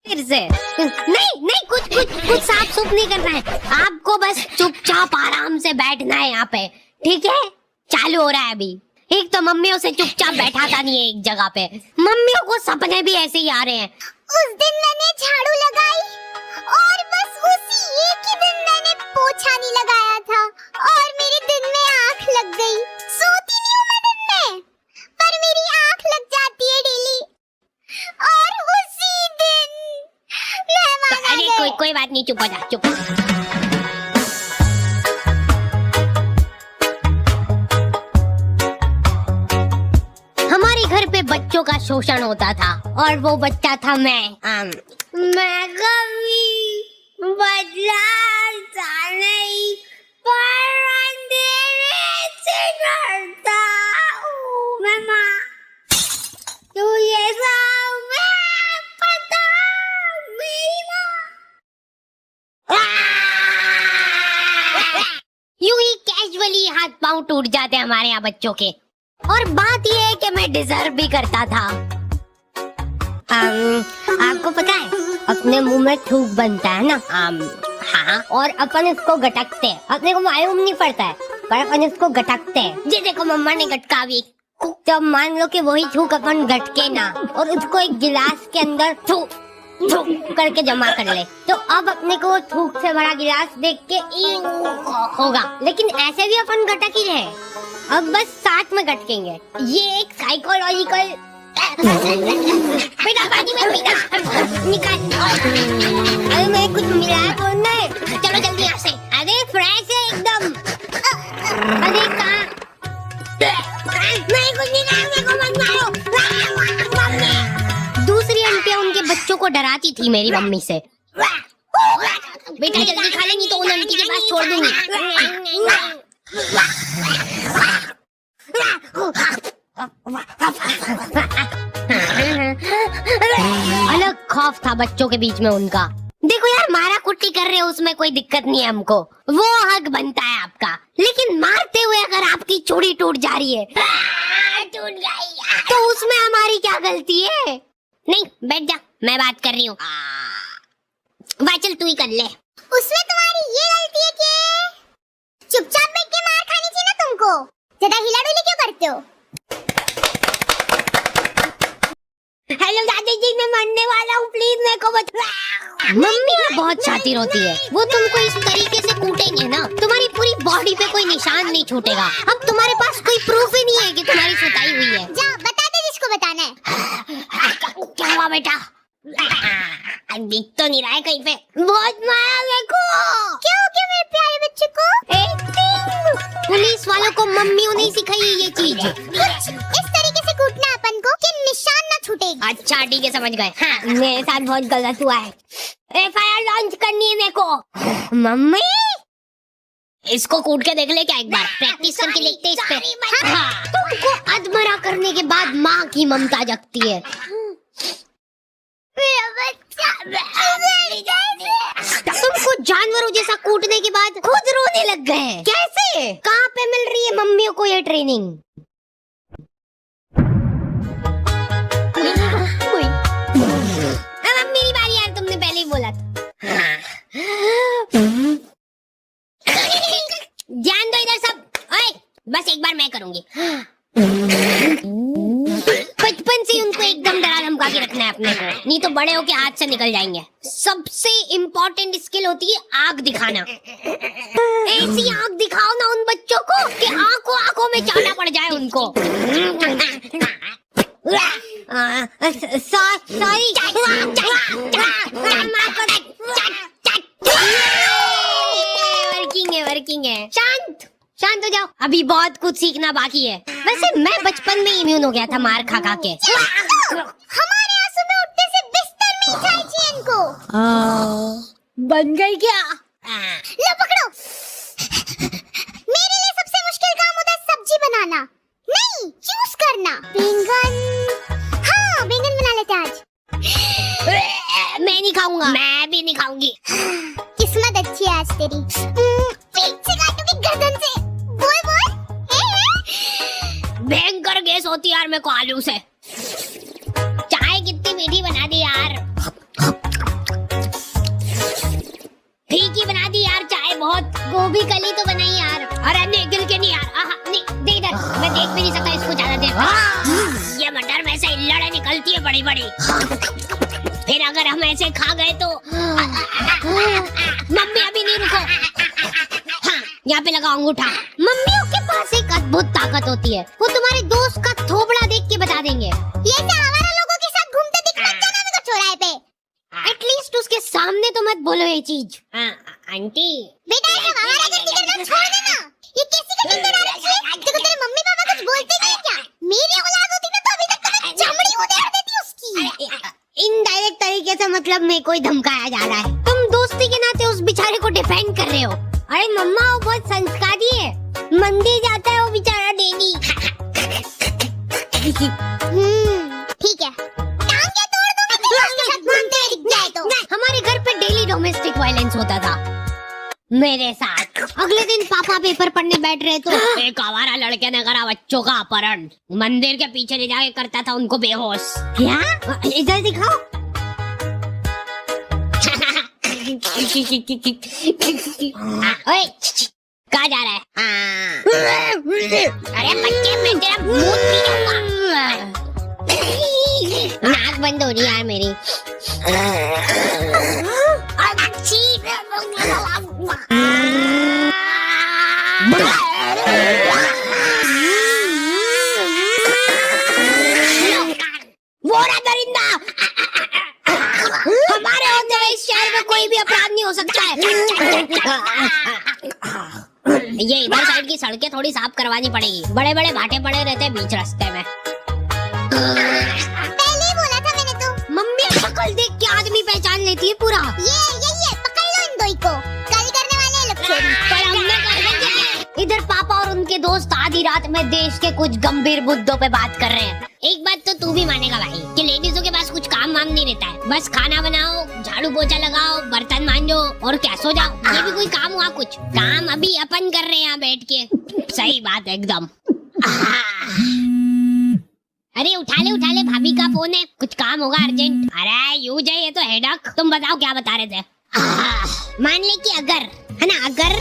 फिर से नहीं नहीं, कुछ साफ सुफ नहीं करना है आपको, बस चुपचाप आराम से बैठना है यहाँ पे, ठीक है? चालू हो रहा है अभी। एक तो मम्मियों से चुपचाप बैठाता नहीं है एक जगह पे, मम्मियों को सपने भी ऐसे ही आ रहे हैं। उस दिन मैंने झाड़ू लगाई और बस उसी एक ही दिन मैंने पोछा नहीं लगाया था और मेरे दिन में आँख लग गई। सोती नहीं हूँ मैं दिन में, पर मेरी आँख लग जाती है डेली और उसी दिन मेहमान आ गए। अरे कोई बात नहीं, चुप हो जा, चुप। हमारे घर पे बच्चों का शोषण होता था और वो बच्चा था मैं कभी बदलाता नहीं, पर अंधेरे से डरता हूँ। मम्मा तू ये सब मैं पता मेरी माँ। यूं ही कैजुअली हाथ पांव टूट जाते हमारे यहाँ बच्चों के। और बात ये है कि मैं डिजर्व भी करता था। आपको पता है अपने मुंह में थूक बनता है ना, हाँ, और अपन इसको गटकते हैं। अपने को मालूम नहीं पड़ता है पर अपन इसको गटकते हैं। जी देखो मम्मा ने गटका भी, तो मान लो कि वही थूक अपन गटके ना और उसको एक गिलास के अंदर थूक करके जमा कर ले, तो अब अपने को वो थूक से भरा गिलास देख के होगा, लेकिन ऐसे भी अपन गटक ही रहे, अब बस साथ में गटकेंगे। ये एक साइकोलॉजिकल बेटा बाजी में बेटा निकाल। अरे मैं कुछ मिलाया तो नहीं, चलो जल्दी यहाँ से। अरे फ्रेश है एकदम। अरे कहाँ? मैं कुछ नहीं खाया, मेरे को मत मारो। दूसरी आंटियां उनके बच्चों को डराती थी मेरी मम्मी से। बेटा जल्दी खा लेंगी तो उन आंटी के पास छोड़ दूंगी। अलग खौफ था बच्चों के बीच में उनका। देखो यार, मारा कुट्टी कर रहे हो उसमें कोई दिक्कत नहीं है हमको, वो हक बनता है आपका, लेकिन मारते हुए अगर आपकी चूड़ी टूट जा रही है टूट गई तो उसमें हमारी क्या गलती है? नहीं बैठ जा, मैं बात कर रही हूँ। चल तू ही कर ले। उसमें तुम्हारी ये गलती है कि चुपचाप बैठ के मार खानी चाहिए ना तुमको, ज्यादा हिलाडुली क्यों करते हो? हेलो दादी जी, मैं मरने वाला हूँ, प्लीज मेरे को बचा। मम्मी ना बहुत शातिर होती है, वो तुमको इस तरीके से कूटेंगे ना तुम्हारी पूरी बॉडी पे कोई निशान नहीं छूटेगा। अब तुम्हारे पास कोई प्रूफ ही नहीं है कि तुम्हारी सुताई हुई है। जा बता दे जिसको बताना है। क्या हुआ बेटा? दिख तो नहीं रहा है कहीं पे। बहुत मारा मेरे को। क्या हो गया मेरे प्यारे बच्चे को? पुलिस वालों को मम्मियों ने सिखाई है ये चीज। कुछ इस तरीके से कूटना अपन को कि निशान ना छूटेगा। अच्छा ठीक है, समझ गए। हाँ, मेरे साथ बहुत गलत हुआ है, FIR लॉन्च करनी है मेरे को। मम्मी इसको कूट के देख ले क्या, एक बार प्रैक्टिस करके देखते इस पे। हाँ, तुमको अधमरा करने के बाद माँ की ममता जगती है। तुमको जानवरों जैसा कूटने के बाद खुद रोने लग गए। कैसे? कहाँ पे मिल रही है मम्मियों को ये ट्रेनिंग? अब मेरी बारी यार, तुमने पहले ही बोला था। ध्यान दो इधर सब। ओए, बस एक बार मैं करूंगी। बचपन से उनको एकदम डरा धमका के रखना है अपने को, नहीं तो बड़े होके हाथ से निकल जाएंगे। सबसे इम्पोर्टेंट स्किल होती है आग दिखाना। ऐसी आग दिखाओ ना उन बच्चों को कि आंखों में जाना पड़ जाए उनको। सॉरी वर्किंग है। शांत हो जाओ, अभी बहुत कुछ सीखना बाकी है। वैसे मैं बचपन में इम्यून हो गया था मार खा खा के। हमारे आंसू में उठने से बिस्तर में ही चाहिए इनको। बन गई क्या? लो पकड़ो। मेरे लिए सबसे मुश्किल काम होता है सब्जी बनाना, नहीं चूज करना। बैंगन, हाँ बैंगन बना लेते आज। मैं नहीं खाऊंगा। मैं भी नहीं खाऊंगी। किस्मत अच्छी है आज तेरी। पेट से काटूंगी गर्दन से। बोल बोल। भयंकर गैस होती यार मेरे को आलू से। चाय कितनी मीठी बना दी यार। गोभी कली तो बनाई यार। अरे नहीं, गिल के नहीं यार। नहीं दे इधर, मैं देख भी नहीं सकता इसको ज्यादा देर। ये मटर में से लड़े निकलती है बड़ी बड़ी। फिर अगर हम ऐसे खा गए तो मम्मी अभी नहीं, रुको। हाँ, यहाँ पे लगा अंगूठा। मम्मियों के पास एक अद्भुत ताकत होती है, वो तुम्हारे दोस्त का थोबड़ा देख के बता देंगे। ये सब हमारे लोगों के साथ घूमते दिख मत जाना मेरे को चौराहे पे। एटलीस्ट उसके सामने तो मत बोलो ये चीज। आंटी बेटा ये सब हमारा गलती करना छोड़ देना। ये कैसी कटिंग करा रही है? देखो तेरे मम्मी पापा कुछ बोलते नहीं क्या? मेरी औलाद होती ना तो अभी तक मैं चमड़ी उधेड़ देती उसकी। इनडायरेक्ट तरीके से मतलब मेरे को ही धमकाया जा रहा है। तुम दोस्ती के नाते उस बेचारे को डिफेंड कर रहे हो। अरे मम्मा वो बहुत संस्कारी है, मंदिर जाता है वो बेचारा डेली। ठीक है, टांगे तोड़ दूंगी तेरे साथ घूमते दिख जाए तो। हमारे घर पे डेली डोमेस्टिक वायलेंस होता था मेरे साथ। अगले दिन पापा पेपर पढ़ने बैठ रहे तो एक आवारा लड़के ने करा बच्चों का अपहरण। मंदिर के पीछे ले जाके करता था उनको बेहोश। क्या? इधर दिखाओ। ओए, कहाँ जा रहा है? अरे बच्चे, मैं तेरा मूड पी जाऊंगा। नाक बंद हो रही यार मेरी। वो रहा दरिंदा। हमारे होते हुए इस शहर में कोई भी अपराध नहीं हो सकता है। ये इधर साइड की सड़कें थोड़ी साफ करवानी पड़ेगी, बड़े बड़े भाटे पड़े रहते हैं बीच रास्ते में। पहले ही बोला था मैंने तो। मम्मी शक्ल देख के आदमी पहचान लेती है पूरा। ये पकड़ लो इन दो को, कल करने वाले हैं लोग चोरी। पर हमने कर दिया। इधर पापा और उनके दोस्त आधी रात में देश के कुछ गंभीर मुद्दों पे बात कर रहे हैं। एक बात तो तू भी मानेगा भाई कि लेडीजों के पास कुछ काम वाम नहीं रहता है, बस खाना बनाओ, झाड़ू पोछा लगाओ, बर्तन मांजो और क्या सो जाओ। ये भी कोई काम हुआ? कुछ काम अभी अपन कर रहे हैं यहाँ बैठ के। सही बात है एकदम। अरे उठा ले, भाभी का फोन है, कुछ काम होगा अर्जेंट। अरे यूं जाए, ये तो हेडक। तुम बताओ क्या बता रहे थे? मान ले कि अगर है ना, अगर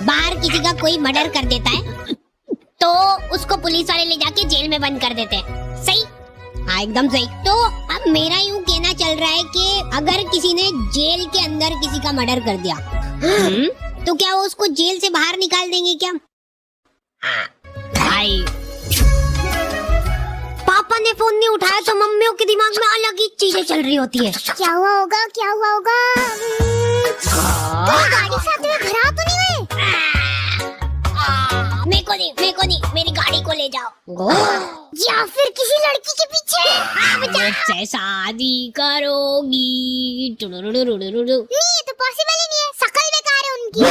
बाहर किसी का कोई मर्डर कर देता है तो उसको पुलिस वाले ले जाके जेल में बंद कर देते हैं। सही? हाँ एकदम सही। तो अब मेरा यूं कहना चल रहा है कि अगर किसी ने जेल के अंदर किसी का मर्डर कर दिया तो क्या वो उसको जेल से बाहर निकाल देंगे क्या? भाई पापा ने फोन नहीं उठाया तो मम्मियों के दिमाग में अलग ही चीजें चल रही होती है। क्या हुआ होगा? गाड़ी से आते हुए घर आ तो नहीं गए? मेरे को नहीं, मेरी गाड़ी को ले जाओ। या फिर किसी लड़की के पीछे मुझसे शादी करोगी? नहीं, ये तो पॉसिबल ही नहीं है, शक्ल बेकार है उनकी।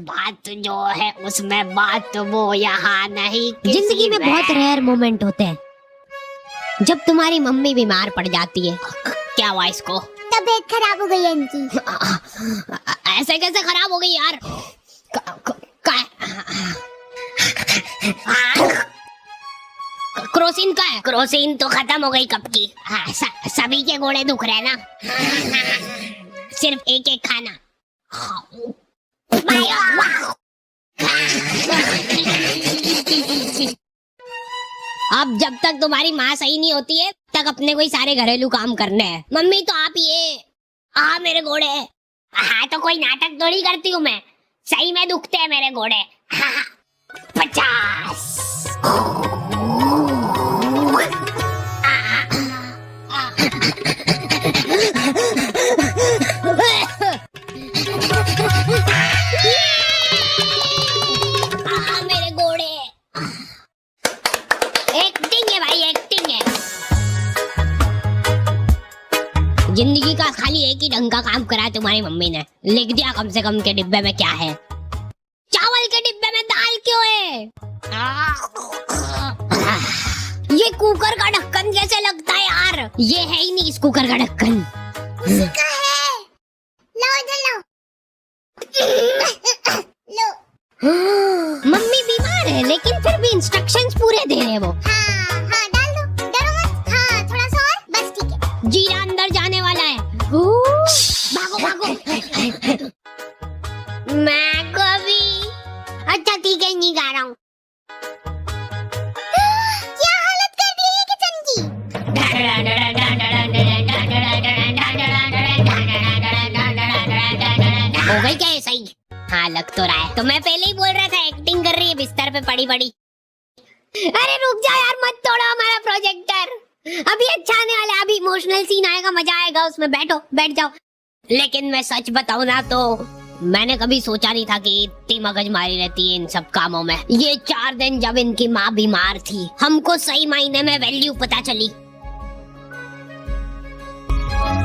बात जो है उसमें बात वो यहाँ नहीं। जिंदगी में बहुत रेयर मोमेंट होते हैं जब तुम्हारी मम्मी बीमार पड़ जाती है। क्या हुआ इसको? तबीयत खराब हो गई है इनकी। ऐसे कैसे खराब हो गई यार? क्रोसिन का है? क्रोसिन तो खत्म हो गई कब की। सभी के घोड़े दुख रहे ना। सिर्फ एक एक खाना। अब जब तक तुम्हारी माँ सही नहीं होती है तक अपने कोई सारे घरेलू काम करने हैं। मम्मी तो आप ये मेरे घोड़े। हाँ तो कोई नाटक थोड़ी करती हूँ मैं, सही में दुखते हैं मेरे घोड़े। 50। मेरे घोड़े। एक्टिंग है भाई, एक्टिंग है। जिंदगी का खाली एक ही ढंग का काम करा है तुम्हारी मम्मी ने। लिख दिया कम से कम के डिब्बे में क्या है। चावल के डिब्बे में दाल क्यों है? ये कुकर का ढक्कन कैसे लगता है यार? ये है ही नहीं इस कुकर का ढक्कन। इसका है। लो इधर लो। लो। मम्मी बीमार है लेकिन फिर भी इंस्ट्रक्शंस पूरे दे रहे हैं वो। हाँ डाल दो, डरो मत। हाँ थोड़ा सा और, बस ठीक है। जीरा अंदर जाने वाला है। भागो भागो। मैं को हो गई क्या ये सही? हाँ लग तो रहा है। तो मैं पहले ही बोल रहा था एक्टिंग कर रही है बिस्तर पे पड़ी पड़ी। अरे रुक जा यार, मत तोड़ो हमारा प्रोजेक्टर। अभी अच्छा आने वाला है, अभी इमोशनल सीन आएगा, मजा आएगा उसमें। बैठो, बैठ जाओ। लेकिन मैं सच बताऊं ना तो मैंने कभी सोचा नहीं था कि इतनी मगजमारी रहती है इन सब कामों में। ये 4 दिन जब इनकी माँ बीमार थी, हमको सही मायने में वैल्यू पता चली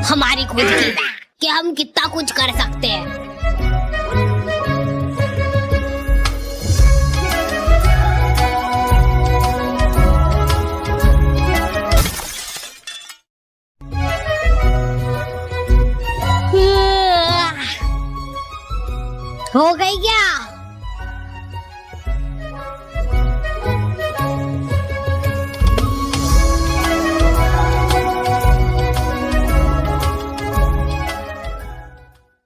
हमारी खुद की, कि हम कितना कुछ कर सकते हैं। हो गई क्या?